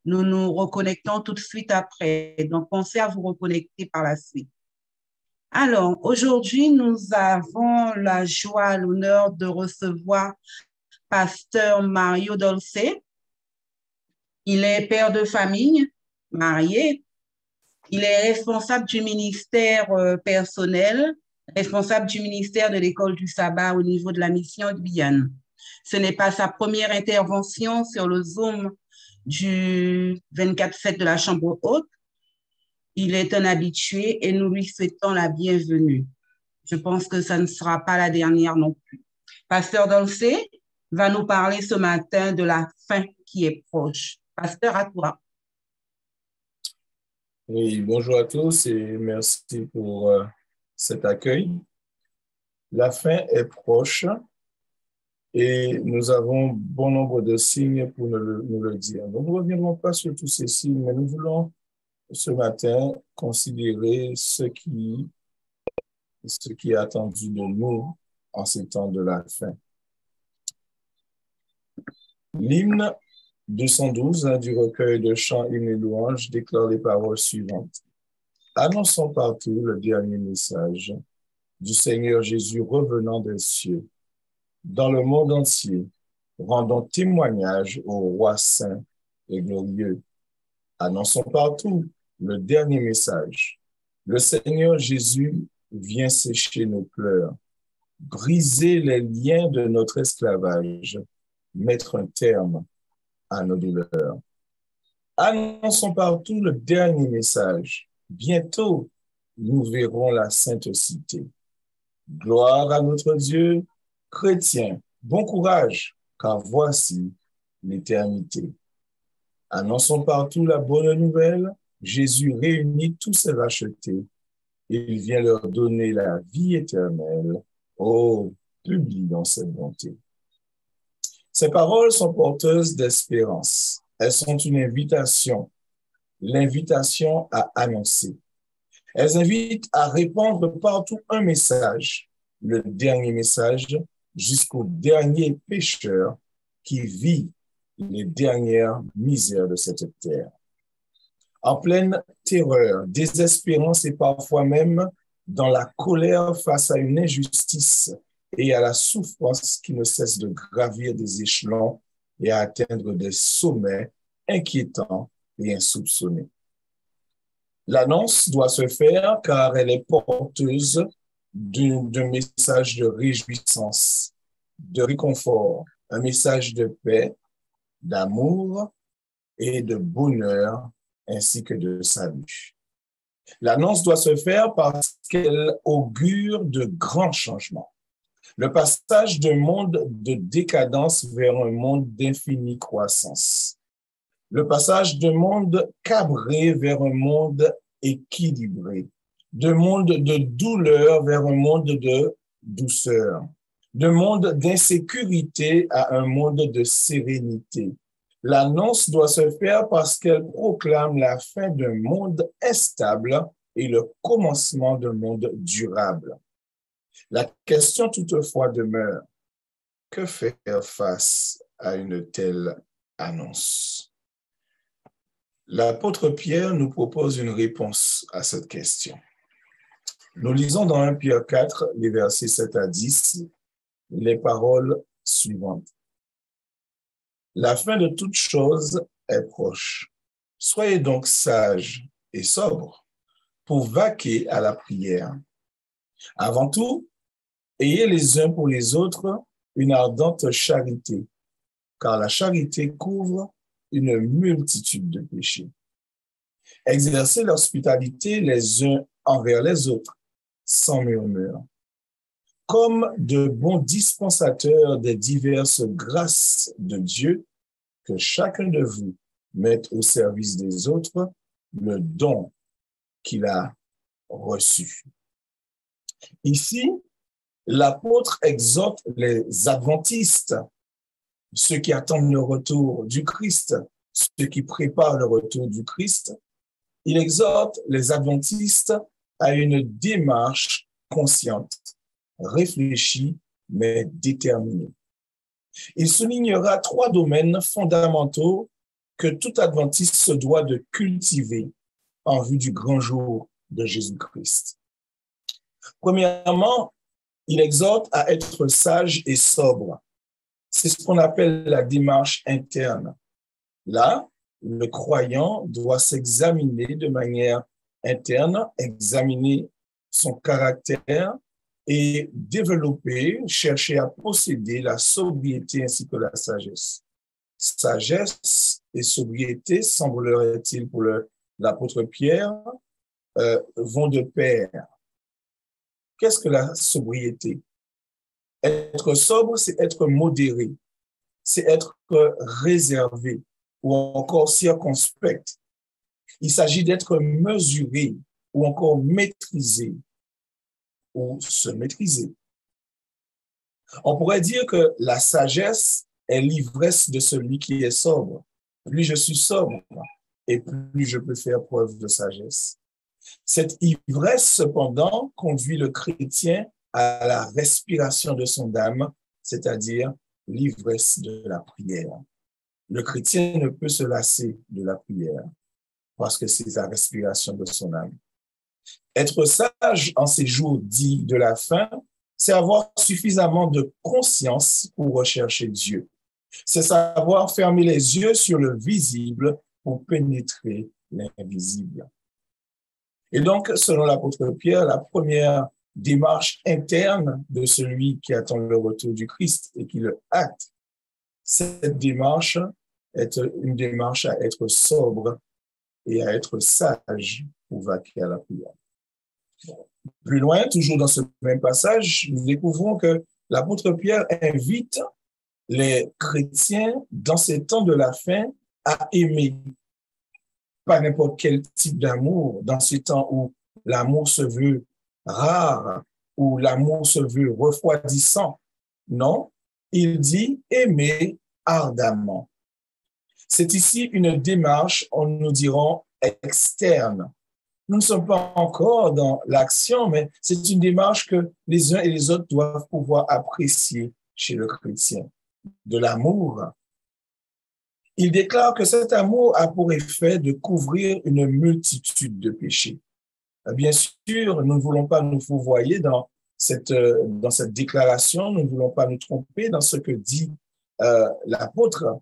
Nous nous reconnectons tout de suite après. Donc, pensez à vous reconnecter par la suite. Alors, aujourd'hui, nous avons la joie, l'honneur de recevoir Pasteur Mario Dolce. Il est père de famille, marié. Il est responsable du ministère personnel, responsable du ministère de l'École du Sabbat au niveau de la mission de Guyane. Ce n'est pas sa première intervention sur le Zoom du 24/7 de la Chambre haute. Il est un habitué et nous lui souhaitons la bienvenue. Je pense que ça ne sera pas la dernière non plus. Pasteur Dolce va nous parler ce matin de la fin qui est proche. Pasteur, à toi. Oui, bonjour à tous et merci pour cet accueil. La fin est proche et nous avons bon nombre de signes pour nous le dire. Nous ne reviendrons pas sur tous ces signes, mais nous voulons ce matin considérer ce qui est attendu de nous en ces temps de la fin. L'hymne 212 du recueil de chants, hymnes et louanges déclare les paroles suivantes. Annonçons partout le dernier message du Seigneur Jésus revenant des cieux. Dans le monde entier, rendons témoignage au Roi saint et glorieux. Annonçons partout le dernier message. Le Seigneur Jésus vient sécher nos pleurs, briser les liens de notre esclavage, mettre un terme à nos douleurs. Annonçons partout le dernier message. Bientôt, nous verrons la sainte cité. Gloire à notre Dieu, chrétiens, bon courage, car voici l'éternité. Annonçons partout la bonne nouvelle. Jésus réunit tous ses rachetés. Il vient leur donner la vie éternelle. Oh, publions cette bonté. Ces paroles sont porteuses d'espérance. Elles sont une invitation, l'invitation à annoncer. Elles invitent à répandre partout un message, le dernier message jusqu'au dernier pécheur qui vit les dernières misères de cette terre. En pleine terreur, désespérance et parfois même dans la colère face à une injustice et à la souffrance qui ne cesse de gravir des échelons et à atteindre des sommets inquiétants et insoupçonnés. L'annonce doit se faire car elle est porteuse d'un message de réjouissance, de réconfort, un message de paix, d'amour et de bonheur ainsi que de salut. L'annonce doit se faire parce qu'elle augure de grands changements. Le passage d'un monde de décadence vers un monde d'infinie croissance. Le passage d'un monde cabré vers un monde équilibré. D'un monde de douleur vers un monde de douceur. D'un monde d'insécurité à un monde de sérénité. L'annonce doit se faire parce qu'elle proclame la fin d'un monde instable et le commencement d'un monde durable. La question toutefois demeure, que faire face à une telle annonce? L'apôtre Pierre nous propose une réponse à cette question. Nous lisons dans 1 Pierre 4, les versets 7 à 10, les paroles suivantes. La fin de toute chose est proche. Soyez donc sages et sobres pour vaquer à la prière. Avant tout, ayez les uns pour les autres une ardente charité, car la charité couvre une multitude de péchés. Exercez l'hospitalité les uns envers les autres, sans murmure. Comme de bons dispensateurs des diverses grâces de Dieu, que chacun de vous mette au service des autres le don qu'il a reçu. Ici, l'apôtre exhorte les adventistes, ceux qui attendent le retour du Christ, ceux qui préparent le retour du Christ. Il exhorte les adventistes à une démarche consciente, réfléchie, mais déterminée. Il soulignera 3 domaines fondamentaux que tout adventiste se doit de cultiver en vue du grand jour de Jésus-Christ. Premièrement, il exhorte à être sage et sobre. C'est ce qu'on appelle la démarche interne. Là, le croyant doit s'examiner de manière interne, examiner son caractère et développer, chercher à posséder la sobriété ainsi que la sagesse. Sagesse et sobriété, semblerait-il pour l'apôtre Pierre, vont de pair. Qu'est-ce que la sobriété? Être sobre, c'est être modéré, c'est être réservé ou encore circonspect. Il s'agit d'être mesuré ou encore maîtrisé ou se maîtriser. On pourrait dire que la sagesse est l'ivresse de celui qui est sobre. Plus je suis sobre et plus je peux faire preuve de sagesse. Cette ivresse, cependant, conduit le chrétien à la respiration de son âme, c'est-à-dire l'ivresse de la prière. Le chrétien ne peut se lasser de la prière parce que c'est la respiration de son âme. Être sage en ces jours dits de la fin, c'est avoir suffisamment de conscience pour rechercher Dieu. C'est savoir fermer les yeux sur le visible pour pénétrer l'invisible. Et donc, selon l'apôtre Pierre, la première démarche interne de celui qui attend le retour du Christ et qui le hâte, cette démarche est une démarche à être sobre et à être sage pour vaquer à la prière. Plus loin, toujours dans ce même passage, nous découvrons que l'apôtre Pierre invite les chrétiens dans ces temps de la fin à aimer. Pas n'importe quel type d'amour, dans ces temps où l'amour se veut rare, où l'amour se veut refroidissant. Non, il dit aimer ardemment. C'est ici une démarche, nous dirons, externe. Nous ne sommes pas encore dans l'action, mais c'est une démarche que les uns et les autres doivent pouvoir apprécier chez le chrétien. De l'amour. Il déclare que cet amour a pour effet de couvrir une multitude de péchés. Bien sûr, nous ne voulons pas nous fourvoyer dans cette déclaration, nous ne voulons pas nous tromper dans ce que dit l'apôtre.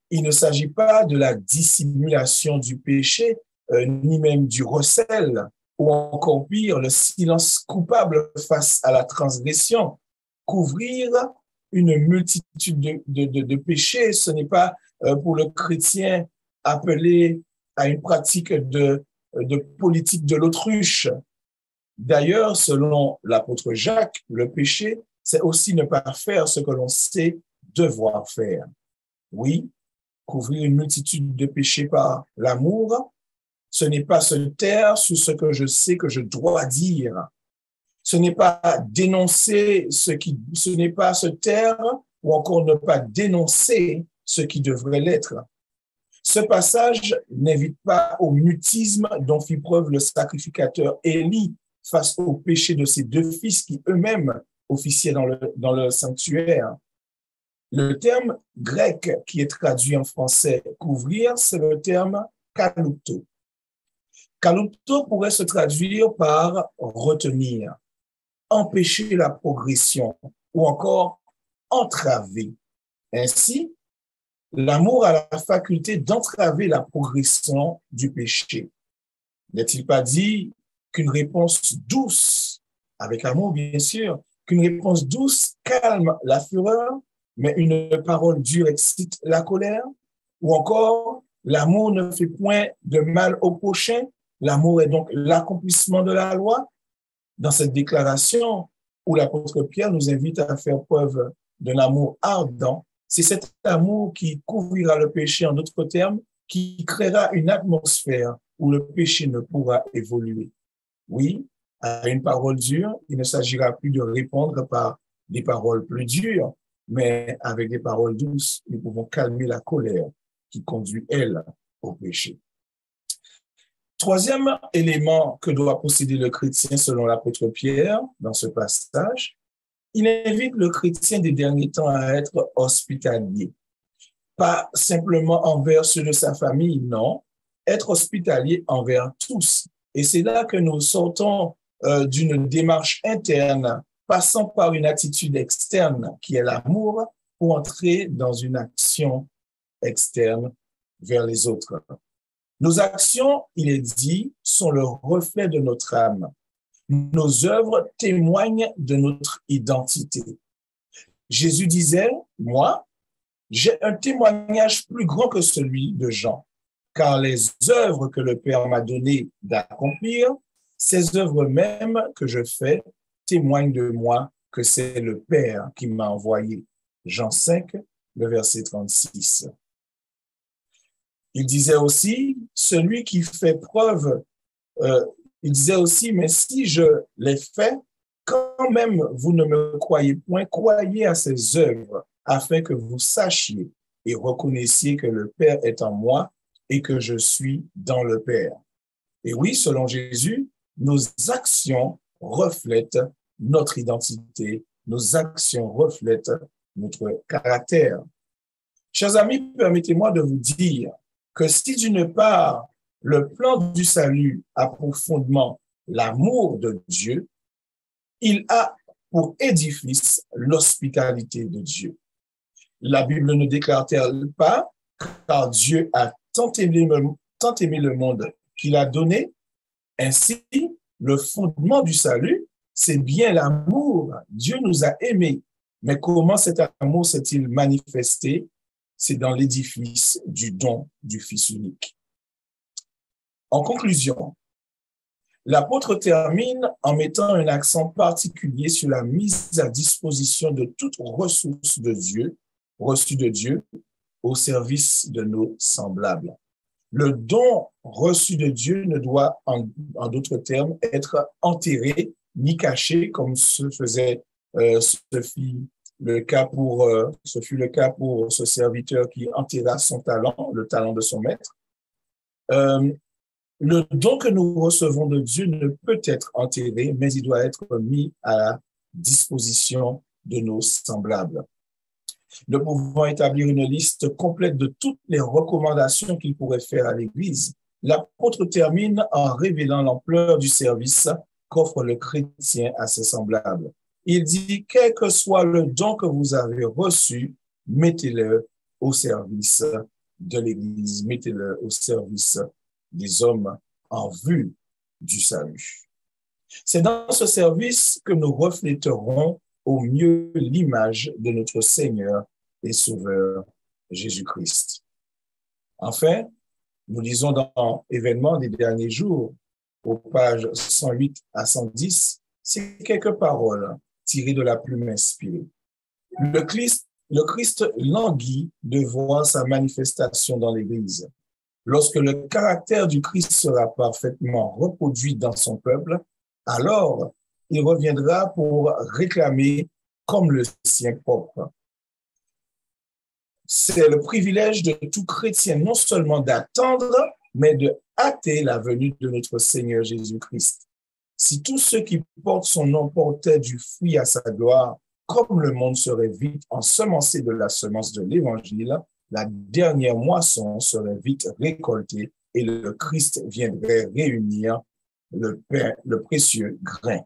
Il ne s'agit pas de la dissimulation du péché, ni même du recel, ou encore pire, le silence coupable face à la transgression. Couvrir une multitude de péchés, ce n'est pas pour le chrétien appelé à une pratique de politique de l'autruche. D'ailleurs, selon l'apôtre Jacques, le péché, c'est aussi ne pas faire ce que l'on sait devoir faire. Oui, couvrir une multitude de péchés par l'amour, ce n'est pas se taire sur ce que je sais que je dois dire. Ce n'est pas dénoncer ce n'est pas se taire ou encore ne pas dénoncer ce qui devrait l'être. Ce passage n'invite pas au mutisme dont fit preuve le sacrificateur Élie face au péché de ses deux fils qui eux-mêmes officiaient dans le sanctuaire. Le terme grec qui est traduit en français couvrir, c'est le terme kalupto. Kalupto pourrait se traduire par retenir, empêcher la progression ou encore entraver. Ainsi, l'amour a la faculté d'entraver la progression du péché. N'est-il pas dit qu'une réponse douce, avec amour bien sûr, qu'une réponse douce calme la fureur, mais une parole dure excite la colère? Ou encore, l'amour ne fait point de mal au prochain, l'amour est donc l'accomplissement de la loi? Dans cette déclaration où l'apôtre Pierre nous invite à faire preuve d'un amour ardent, c'est cet amour qui couvrira le péché, en d'autres termes, qui créera une atmosphère où le péché ne pourra évoluer. Oui, à une parole dure, il ne s'agira plus de répondre par des paroles plus dures, mais avec des paroles douces, nous pouvons calmer la colère qui conduit, elle, au péché. Troisième élément que doit posséder le chrétien selon l'apôtre Pierre dans ce passage, il invite le chrétien des derniers temps à être hospitalier. Pas simplement envers ceux de sa famille, non. Être hospitalier envers tous. Et c'est là que nous sortons d'une démarche interne, passant par une attitude externe qui est l'amour, pour entrer dans une action externe vers les autres. Nos actions, il est dit, sont le reflet de notre âme. Nos œuvres témoignent de notre identité. Jésus disait, moi, j'ai un témoignage plus grand que celui de Jean, car les œuvres que le Père m'a donné d'accomplir, ces œuvres mêmes que je fais témoignent de moi que c'est le Père qui m'a envoyé. Jean 5, le verset 36. Il disait aussi, celui qui fait preuve, il disait aussi, mais si je l'ai fait, quand même vous ne me croyez point, croyez à ces œuvres, afin que vous sachiez et reconnaissiez que le Père est en moi et que je suis dans le Père. Et oui, selon Jésus, nos actions reflètent notre identité, nos actions reflètent notre caractère. Chers amis, permettez-moi de vous dire que si d'une part, le plan du salut a pour fondement l'amour de Dieu, il a pour édifice l'hospitalité de Dieu. La Bible ne déclare-t-elle pas, car Dieu a tant aimé le monde qu'il a donné, ainsi le fondement du salut, c'est bien l'amour. Dieu nous a aimés. Mais comment cet amour s'est-il manifesté? C'est dans l'édifice du don du Fils unique. En conclusion, l'apôtre termine en mettant un accent particulier sur la mise à disposition de toute ressource de Dieu, reçue de Dieu, au service de nos semblables. Le don reçu de Dieu ne doit, en d'autres termes, être enterré ni caché, comme ce fut le cas pour ce serviteur qui enterra son talent, le talent de son maître. Le don que nous recevons de Dieu ne peut être enterré, mais il doit être mis à la disposition de nos semblables. Nous pouvons établir une liste complète de toutes les recommandations qu'il pourrait faire à l'Église. L'apôtre termine en révélant l'ampleur du service qu'offre le chrétien à ses semblables. Il dit, quel que soit le don que vous avez reçu, mettez-le au service de l'Église, mettez-le au service des hommes en vue du salut. C'est dans ce service que nous refléterons au mieux l'image de notre Seigneur et Sauveur Jésus-Christ. Enfin, nous lisons dans Événements des derniers jours, aux pages 108 à 110, ces quelques paroles tirées de la plume inspirée. Le Christ languit de voir sa manifestation dans l'Église. Lorsque le caractère du Christ sera parfaitement reproduit dans son peuple, alors il reviendra pour réclamer comme le sien propre. C'est le privilège de tout chrétien non seulement d'attendre, mais de hâter la venue de notre Seigneur Jésus-Christ. Si tous ceux qui portent son nom portaient du fruit à sa gloire, comme le monde serait vite ensemencé de la semence de l'Évangile, la dernière moisson serait vite récoltée et le Christ viendrait réunir le précieux grain.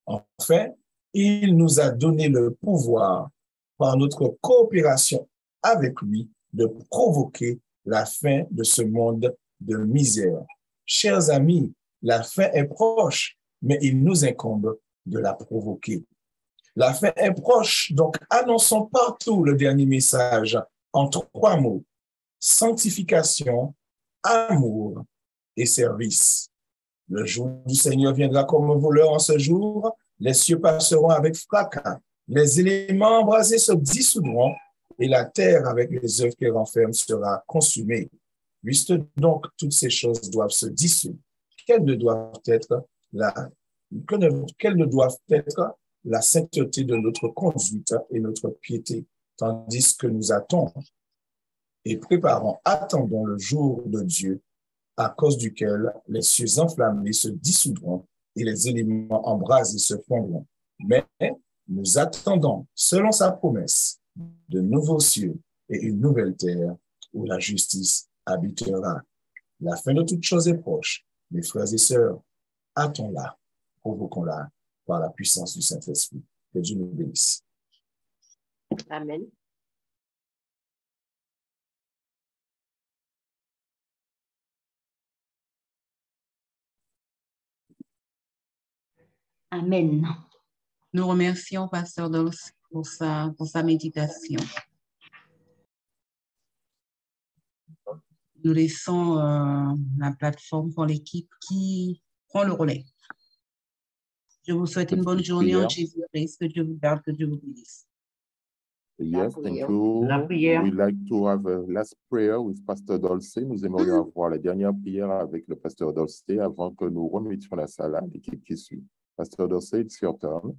Enfin, il nous a donné le pouvoir, par notre coopération avec lui, de provoquer la fin de ce monde de misère. Chers amis, la fin est proche, mais il nous incombe de la provoquer. La fin est proche, donc annonçons partout le dernier message en 3 mots: sanctification, amour et service. Le jour du Seigneur viendra comme un voleur en ce jour. Les cieux passeront avec fracas. Les éléments embrasés se dissoudront et la terre avec les œuvres qu'elle renferme sera consumée. Puisque donc toutes ces choses doivent se dissoudre, quelles ne doivent être la sainteté de notre conduite et notre piété, tandis que nous attendons et attendons le jour de Dieu, à cause duquel les cieux enflammés se dissoudront et les éléments embrasés se fondront. Mais nous attendons, selon sa promesse, de nouveaux cieux et une nouvelle terre où la justice habitera. La fin de toutes choses est proche. Mes frères et sœurs, hâtons-la, provoquons-la par la puissance du Saint-Esprit. Que Dieu nous bénisse. Amen. Amen. Nous remercions Pasteur Dolce pour sa méditation. Nous laissons la plateforme pour l'équipe qui prend le relais. Je vous souhaite une bonne journée en Jésus-Christ. Que Dieu vous garde, que Dieu vous bénisse. Yes, thank you. La prière. We'd like to have a last prayer with Pastor Dolce. Nous aimerions avoir la dernière prière avec le Pasteur Dolce avant que nous remettions la salle à l'équipe qui suit. Pasteur Dolce, it's your turn.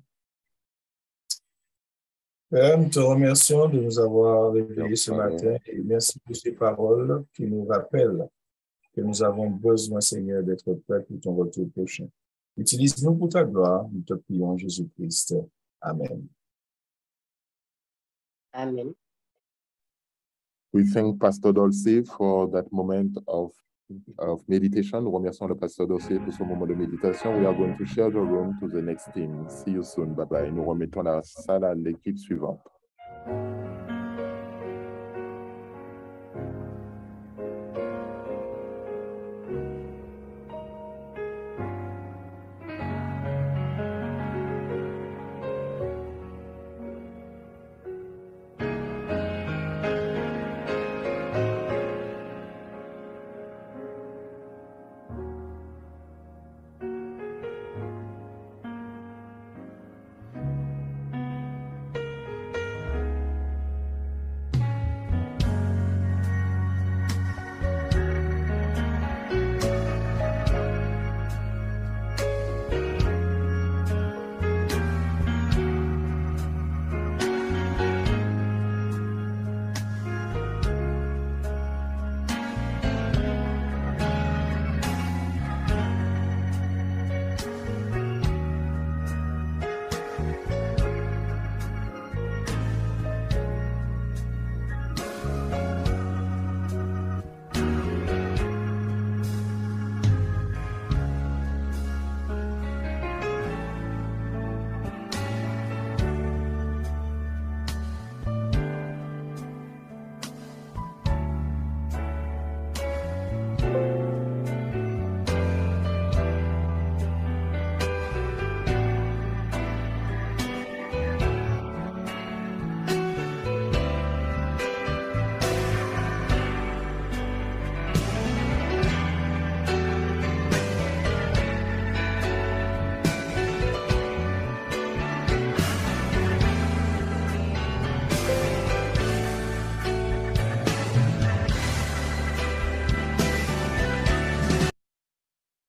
Père, nous te remercions de nous avoir réveillés ce matin et merci pour ces paroles qui nous rappellent que nous avons besoin, Seigneur, d'être prêts pour ton retour prochain. Utilise-nous pour ta gloire, nous te prions en Jésus-Christ. Amen. Amen. We thank Pastor Dolce for that moment of meditation. Nous remercions le Pasteur Dolce pour ce moment de méditation. We are going to share the room to the next team. See you soon. Bye bye. Nous remettons la salle à l'équipe suivante.